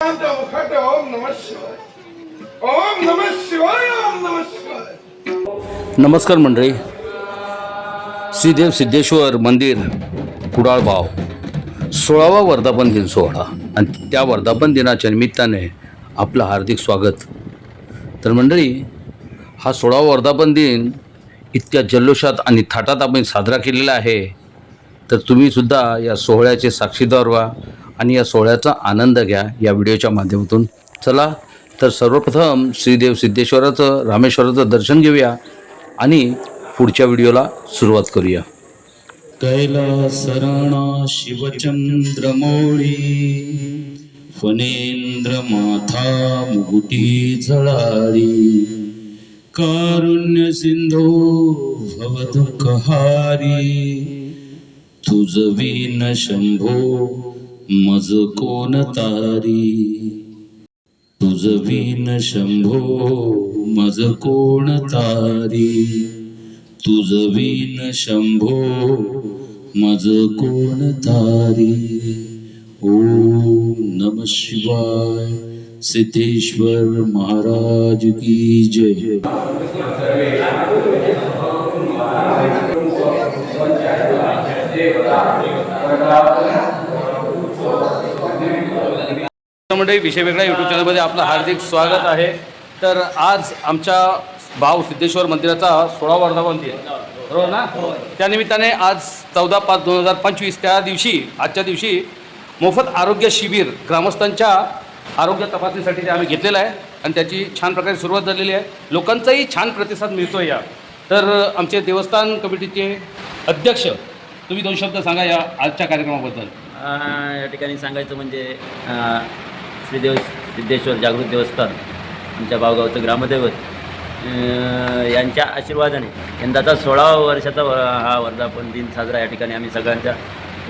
ओम नमः शिवाय. ओम नमः शिवाय. ओम नमः शिवाय. नमस्कार मंडळी. श्रीदेव सिद्धेश्वर मंदिर कुडाळबाव 16वा वर्धापन दिन सोहळा आणि त्या वर्धापन दिनाच्या निमित्ताने आपलं हार्दिक स्वागत. तर मंडळी, हा 16वा वर्धापन दिन इतक्या जल्लोषात आणि थाटात आपण साजरा केलेला आहे. तर तुम्हीसुद्धा या सोहळ्याचे साक्षीदार व्हा आणि या सोहळ्याचा आनंद घ्या या व्हिडिओच्या माध्यमातून. चला तर सर्वप्रथम श्रीदेव सिद्धेश्वराचं रामेश्वराचं दर्शन घेऊया आणि पुढच्या व्हिडिओला सुरुवात करूया. कैलासरणा शिवचंद्रमौळी फणेंद्र माथा मुकुटी झळाळी कारुण्य सिंधू भवदुःखहारी तुझ विन शंभो मज कोण तारी तुझ विन शंभो मज कोण तारी तुझ विन शंभो मज कोण तारी. ओम नमः शिवाय. सिद्धेश्वर महाराज की जय. मंडळी, विषय वेगळा यूट्यूब चॅनलमध्ये आपलं हार्दिक स्वागत आहे. तर आज आमच्या भाव सिद्धेश्वर मंदिराचा 16वा वर्धापन दिन, बरोबर ना? त्यानिमित्ताने आज 14/5/2025 त्या दिवशी, आजच्या दिवशी मोफत आरोग्य शिबिर ग्रामस्थांच्या आरोग्य तपासणीसाठी आम्ही घेतलेलं आहे आणि त्याची छान प्रकारे सुरुवात झालेली आहे. लोकांचाही छान प्रतिसाद मिळतो या. तर आमचे देवस्थान कमिटीचे अध्यक्ष, तुम्ही 2 शब्द सांगा या आजच्या कार्यक्रमाबद्दल. या ठिकाणी सांगायचं म्हणजे श्रीदेव सिद्धेश्वर जागृत देवस्थान, आमच्या भावगावचं ग्रामदैवत, यांच्या आशीर्वादाने यंदाचा 16वा वर्षाचा हा वर्धापन दिन साजरा या ठिकाणी आम्ही सगळ्यांच्या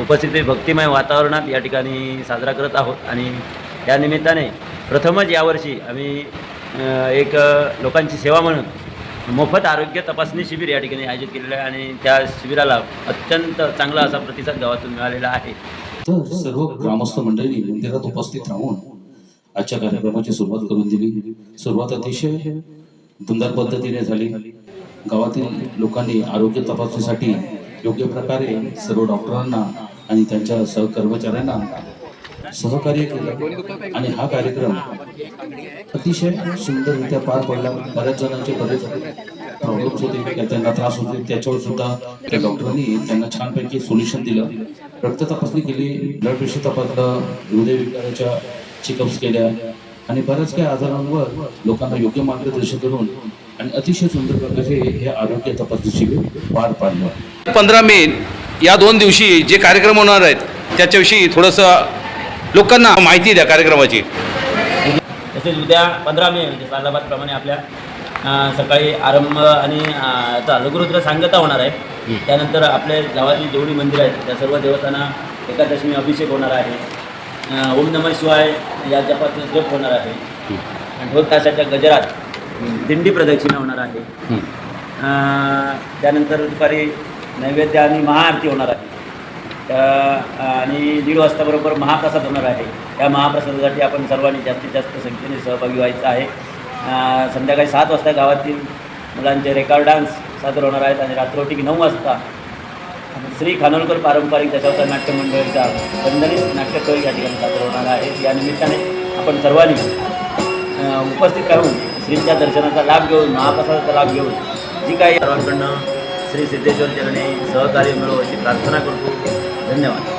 उपस्थिती भक्तिमय वातावरणात या ठिकाणी साजरा करत आहोत. आणि या निमित्ताने प्रथमच यावर्षी आम्ही एक लोकांची सेवा म्हणून मोफत आरोग्य तपासणी शिबिर या ठिकाणी आयोजित केलेलं आहे आणि त्या शिबिराला अत्यंत चांगला असा प्रतिसाद गावातून मिळालेला आहे. तर सर्व ग्रामस्थ मंडळी मंदिरात उपस्थित राहून आजच्या कार्यक्रमाची सुरुवात करून दिली. सुरुवात अतिशय सुंदर पद्धतीने झाली. गावातील लोकांनी आरोग्य तपासणीसाठी योग्य प्रकारे सर्व डॉक्टरांना आणि त्यांच्या सहकर्मचाऱ्यांना सहकार्य केलं आणि हा कार्यक्रम अतिशय सुंदररित्या पार पडला. बऱ्याच जणांचे बरेच प्रॉब्लेम्स होते, त्यांना त्रास होते, त्याच्यावर सुद्धा त्या डॉक्टरांनी त्यांना छानपैकी सोल्युशन दिलं. रक्त तपासणी केली, ब्लड प्रेशर तपासलं, हृदय विकाराच्या चेकअप्स केल्या आणि बऱ्याच काही आजारांवर लोकांना योग्य मार्गदर्शन करून आणि अतिशय सुंदर प्रकारे हे आरोग्य तपासणी शिबिर पार पाडलं. 15 मे या 2 दिवशी जे कार्यक्रम होणार आहेत त्याच्याविषयी थोडंसं लोकांना माहिती द्या कार्यक्रमाची. तसेच उद्या 15 मे म्हणजे सालाबादप्रमाणे आपल्या सकाळी आरंभ आणि आता लघुरुद्र सांगता होणार आहे. त्यानंतर आपल्या गावातील जेवढी मंदिरं आहेत त्या सर्व देवतांना एकादशमी अभिषेक होणार आहे. ओम नमः शिवाय या जपाचं जप होणार आहे. ढोल ताशाच्या गजरात दिंडी प्रदक्षिणा होणार आहे. त्यानंतर दुपारी नैवेद्य आणि महाआरती होणार आहे. आणि 1:30 वाजता बरोबर महाप्रसाद होणार आहे. या महाप्रसादासाठी आपण सर्वांनी जास्तीत जास्त संख्येने सहभागी व्हायचं आहे. संध्याकाळी 7 वाजता गावातील मुलांचे रेकॉर्ड डान्स सादर होणार आहेत आणि रात्रोटी 9 वाजता श्री खानोलकर पारंपरिक दशावतार नाट्य मंडळाचा वंदनीत नाट्यप्रयोग या ठिकाणी सादर होणार आहे. या निमित्ताने आपण सर्वांनी उपस्थित राहून श्रींच्या दर्शनाचा लाभ घेऊन, महाप्रसादाचा लाभ घेऊन जी काही सर्वांकडनं श्री सिद्धेश्वर चरणी सहकार्य मिळो अशी प्रार्थना करतो. धन्यवाद.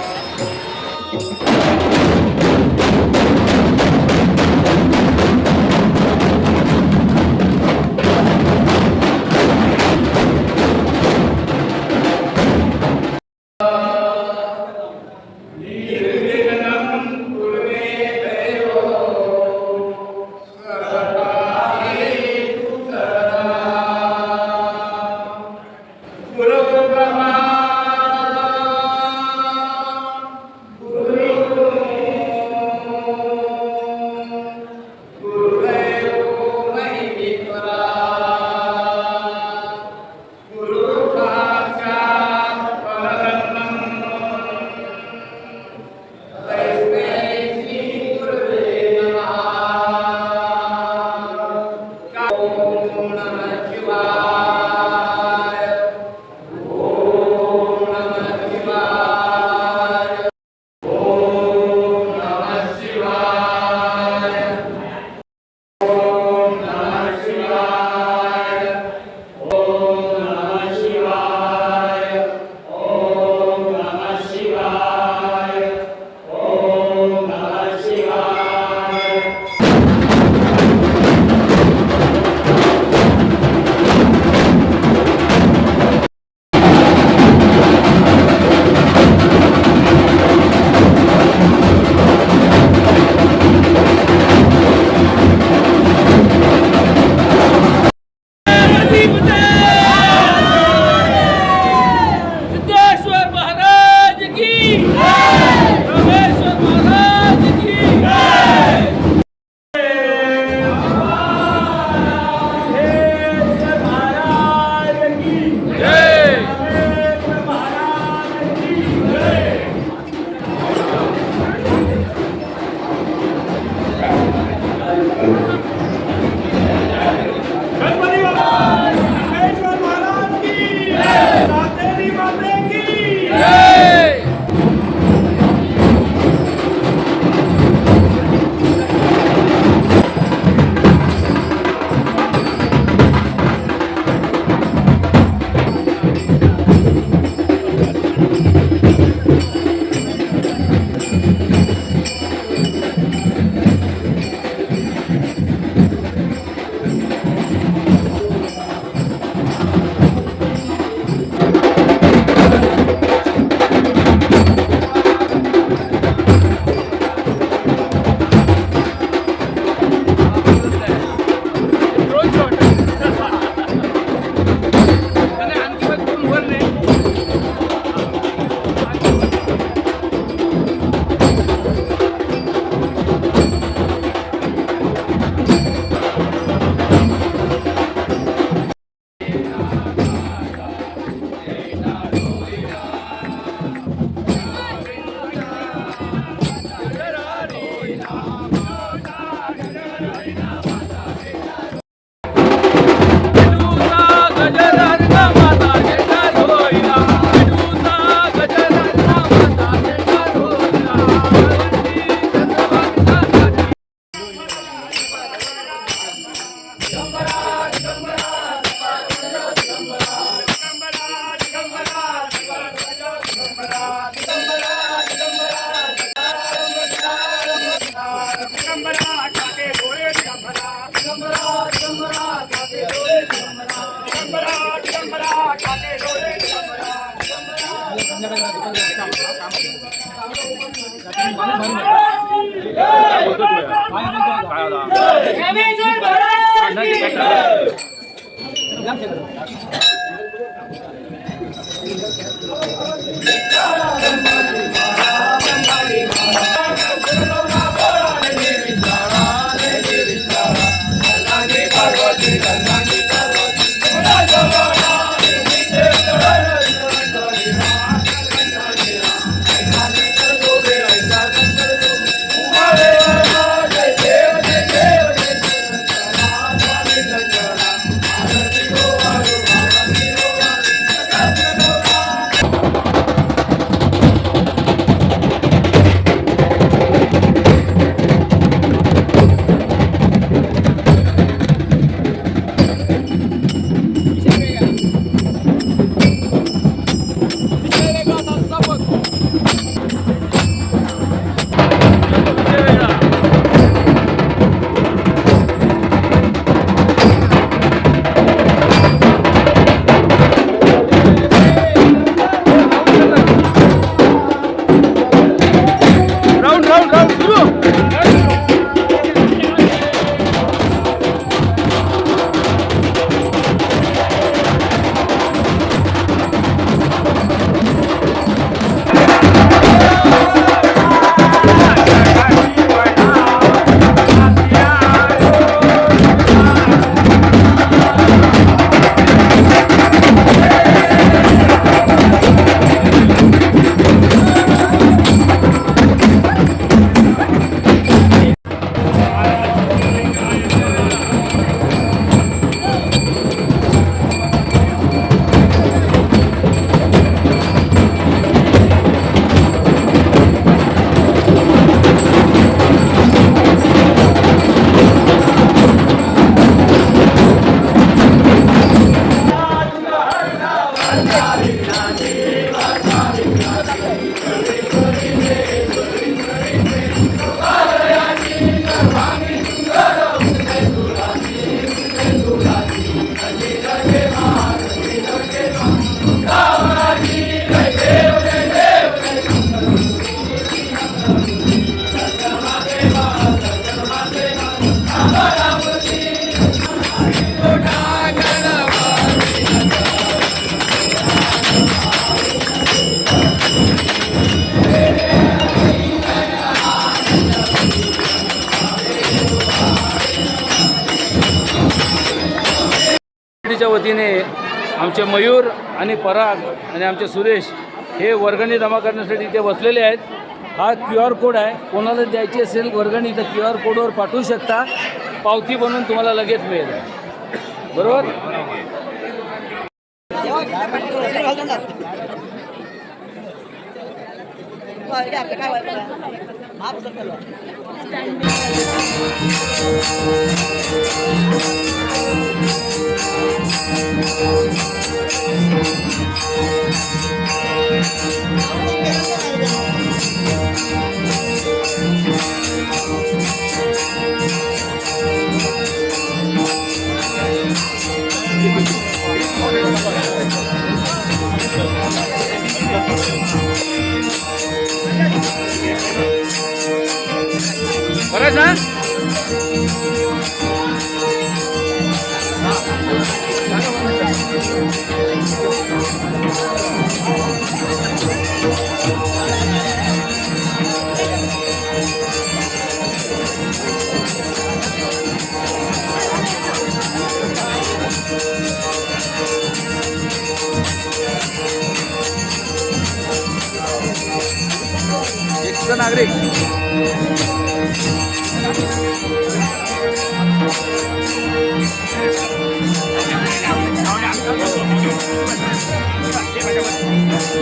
गुरु च्या वतीने आमचे मयूर आणि पराग आणि आमचे सुरेश हे वर्गणी जमा करण्यासाठी इथे बसलेले आहेत. हा QR कोड आहे. कोणाला द्यायची असेल वर्गणी तर QR कोडवर पाठवू शकता. पावती बनवून तुम्हाला लगेच मिळेल. बरोबर. बरं ना. नागरिक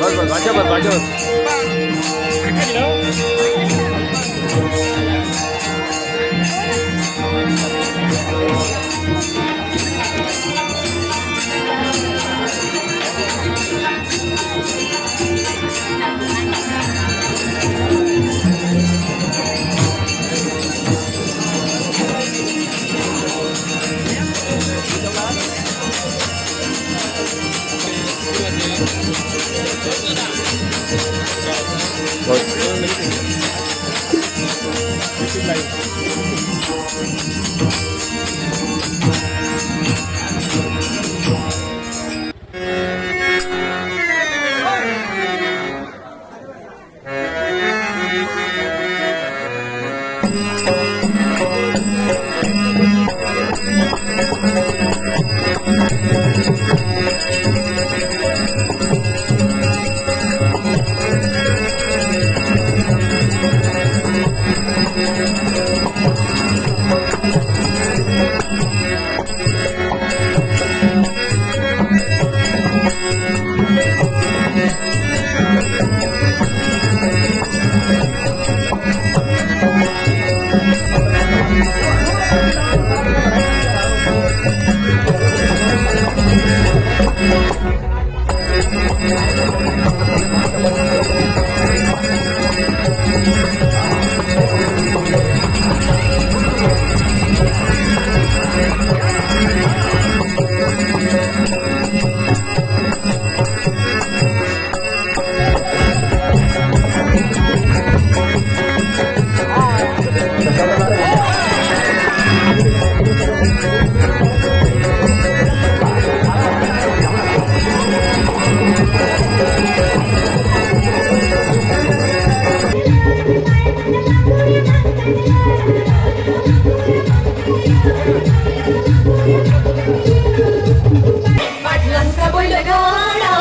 बस बस भाजप भाजप पाटलांचा बैल गाडा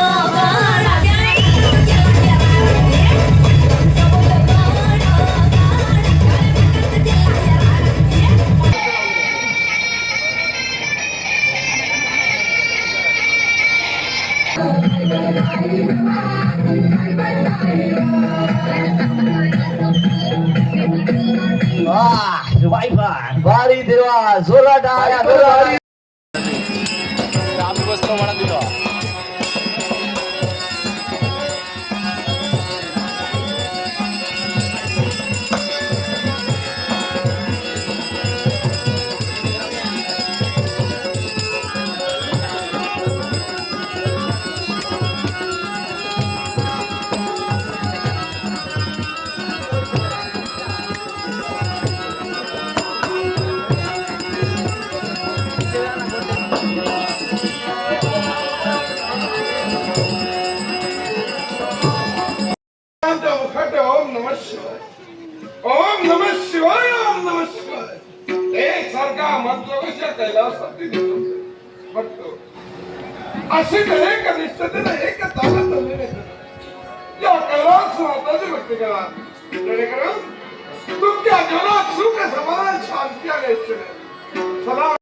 भारी देवा जोरात आया आम्ही बसलो म्हणा दिलो ओम नमः शिवाय ओम नमः शिवाय ओम नमः शिवाय एक सारखा मंत्रवश्य कैलासाती बघतो अशी एक निष्ठतेने एक ताकद या कैलास माताची भक्ती करा जेणेकरून तुमच्या जीवनात सुख समाधान शांती आणि सदा